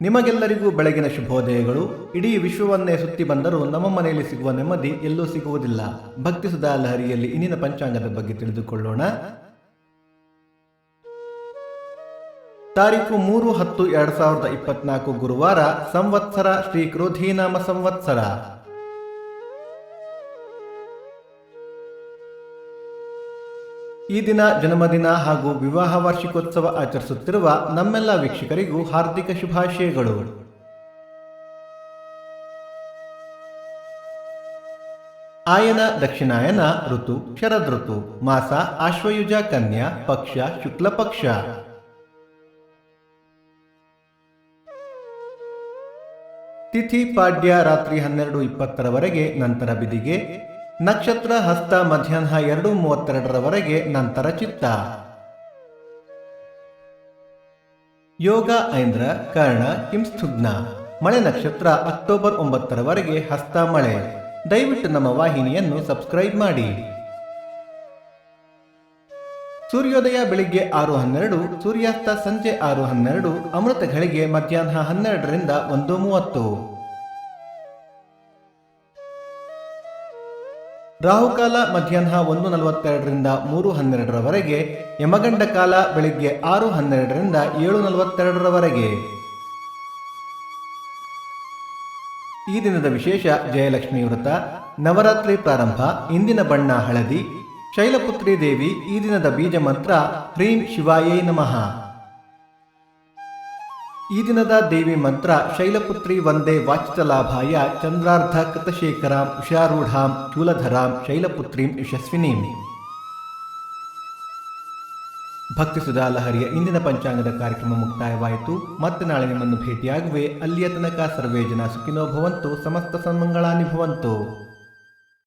ನಿಮಗೆಲ್ಲರಿಗೂ ಬೆಳಗಿನ ಶುಭೋದಯಗಳು. ಇಡೀ ವಿಶ್ವವನ್ನೇ ಸುತ್ತಿ ಬಂದರೂ ನಮ್ಮ ಮನೆಯಲ್ಲಿ ಸಿಗುವ ನೆಮ್ಮದಿ ಎಲ್ಲೂ ಸಿಗುವುದಿಲ್ಲ. ಭಕ್ತಿ ಸುಧಾ ಲಹರಿಯಲ್ಲಿ ಇಂದಿನ ಪಂಚಾಂಗದ ಬಗ್ಗೆ ತಿಳಿದುಕೊಳ್ಳೋಣ. ತಾರೀಖು 3-10-2024 ಗುರುವಾರ, ಸಂವತ್ಸರ ಶ್ರೀ ಕ್ರೋಧೀನಾಮ ಸಂವತ್ಸರ. ಈ ದಿನ ಜನ್ಮದಿನ ಹಾಗೂ ವಿವಾಹ ವಾರ್ಷಿಕೋತ್ಸವ ಆಚರಿಸುತ್ತಿರುವ ನಮ್ಮೆಲ್ಲ ವೀಕ್ಷಕರಿಗೂ ಹಾರ್ದಿಕ ಶುಭಾಶಯಗಳು. ಆಯನ ದಕ್ಷಿಣಾಯನ ಋತು ಶರದ್ ಋತು, ಮಾಸ ಆಶ್ವಯುಜ ಕನ್ಯಾ, ಪಕ್ಷ ಶುಕ್ಲ ಪಕ್ಷ. ತಿಥಿ ಪಾಡ್ಯ ರಾತ್ರಿ 12:20 ನಂತರ ಬಿದಿಗೆ. ನಕ್ಷತ್ರ ಹಸ್ತ ಮಧ್ಯಾಹ್ನ 2:32 ನಂತರ ಚಿತ್ತ. ಯೋಗ ಐಂದ್ರ ಕರ್ಣ ಕಿಂಸ್ತುಗ್ನ. ಮಳೆ ನಕ್ಷತ್ರ ಅಕ್ಟೋಬರ್ 9 ಹಸ್ತ ಮಳೆ. ದಯವಿಟ್ಟು ನಮ್ಮ ವಾಹಿನಿಯನ್ನು ಸಬ್ಸ್ಕ್ರೈಬ್ ಮಾಡಿ. ಸೂರ್ಯೋದಯ ಬೆಳಿಗ್ಗೆ 6:12, ಸೂರ್ಯಾಸ್ತ ಸಂಜೆ 6:12, ಅಮೃತ ಘಳಿಗೆ ಮಧ್ಯಾಹ್ನ 12ರಿಂದ 1:30. ರಾಹುಕಾಲ ಮಧ್ಯಾಹ್ನ 1:42ರಿಂದ 3:12, ಯಮಗಂಡ ಕಾಲ ಬೆಳಿಗ್ಗೆ 6:12ರಿಂದ 7:42. ಈ ದಿನದ ವಿಶೇಷ ಜಯಲಕ್ಷ್ಮಿ ವ್ರತ, ನವರಾತ್ರಿ ಪ್ರಾರಂಭ. ಇಂದಿನ ಬಣ್ಣ ಹಳದಿ. ಶೈಲಪುತ್ರಿ ದೇವಿ ಈ ದಿನದ ಬೀಜ ಮಂತ್ರ ಹ್ರೀಂ ಶಿವಾಯೈ ನಮಃ. ಈ ದಿನದ ದೇವಿ ಮಂತ್ರ ಶೈಲಪುತ್ರಿ ವಂದೇ ವಾಚಿತಲಾಭಾಯ ಚಂದ್ರಾರ್ಧ ಕೃತಶೇಖರಾಂ ಉಷಾರೂಢಾಂ ಶೂಲಧರಾಂ ಶೈಲಪುತ್ರೀಂ ಯಶಸ್ವಿನೀಂ. ಭಕ್ತಿ ಸುಧಾ ಲಹರಿಯ ಇಂದಿನ ಪಂಚಾಂಗದ ಕಾರ್ಯಕ್ರಮ ಮುಕ್ತಾಯವಾಯಿತು. ಮತ್ತೆ ನಾಳೆ ನಿಮ್ಮನ್ನು ಭೇಟಿಯಾಗುವೆ. ಅಲ್ಲಿಯ ತನಕ ಸರ್ವೇ ಜನ ಸುಖಿನೋ ಭವಂತು, ಸಮಸ್ತ ಸನ್ಮಂಗಳಾನಿ ಭವಂತು.